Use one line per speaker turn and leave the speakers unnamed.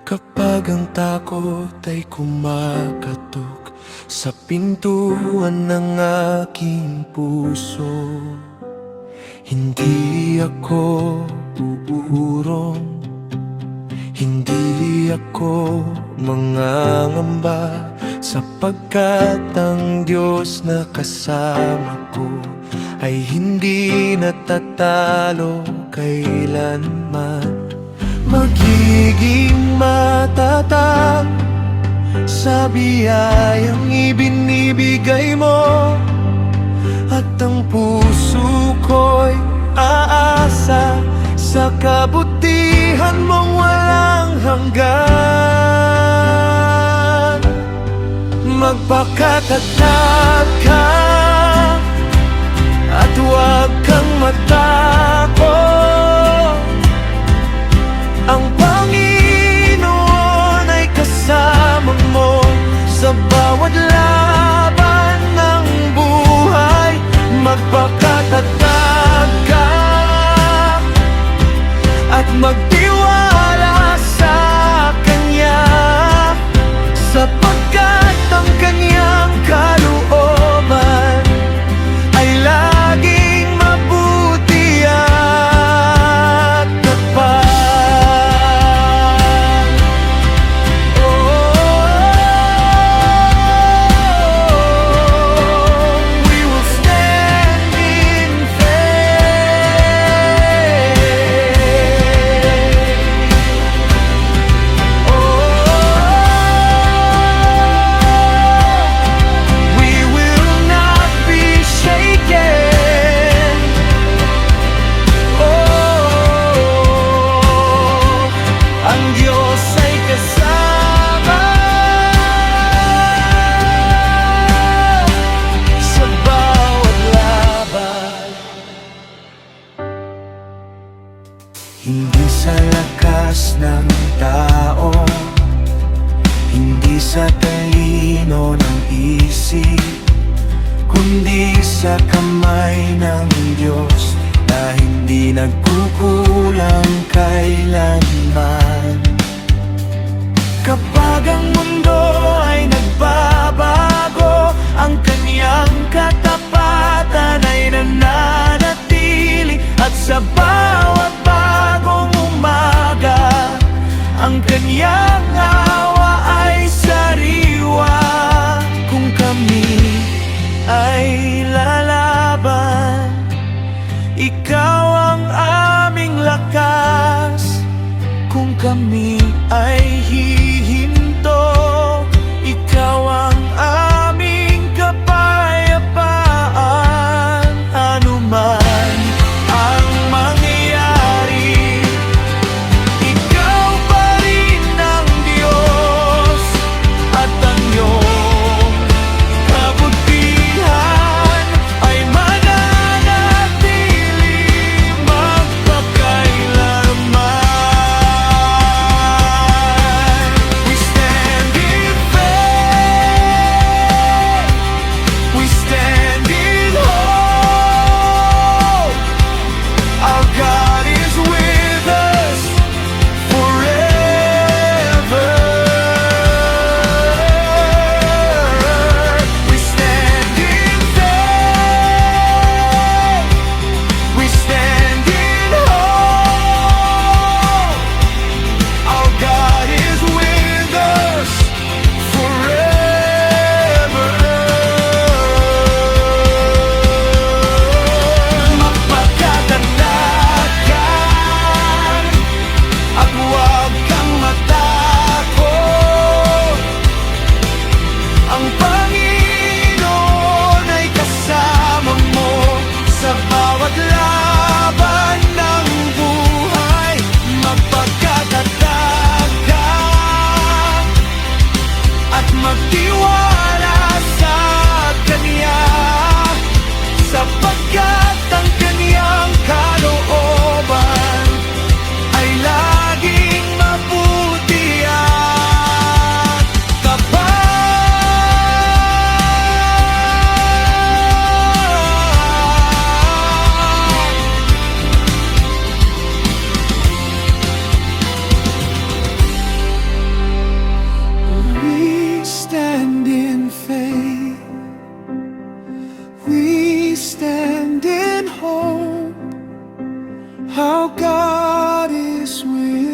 Kapag ang takot ay kumakatok sa pintuan ng aking puso, hindi ako uurong, hindi ako mangangamba, sapagkat ang Diyos na kasama ko ay hindi natatalo kailanman. Magiging matatag sa biyayang ibinibigay mo, at ang puso ko'y aasa sa kabutihan mong walang hanggan. Magpakatatag ka at huwag kang matakot. Ang Panginoon ay kasama mo sa bawat laban ng buhay. Magpakatatag ka at magtiwala sa Kanya, sapagkat ang Kanyang kalooban ay laging mabuti at tapat. We will stand in faith. We will not be shaken. Ang Diyos ay kasama sa bawat laban. Hindi sa lakas ng tao, hindi sa talino ng isip, kundi sa kamay ng Diyos na hindi nagkukulang kailanman. Kapag ang mundo ay nagbabago, ang Kanyang katapatan ay nananatili, at sa bawat bagong umaga, ang Kanyang awa ay sariwa. Kung kami ay lalaban, Ikaw ang aming lakas. Kung kami ay hihinto, Ikaw ang aming kapayapaan. Anuman ang mangyayari, Ikaw pa rin ang Diyos, at ang iyong kabutihan ay mananatili magpakailanman. God is with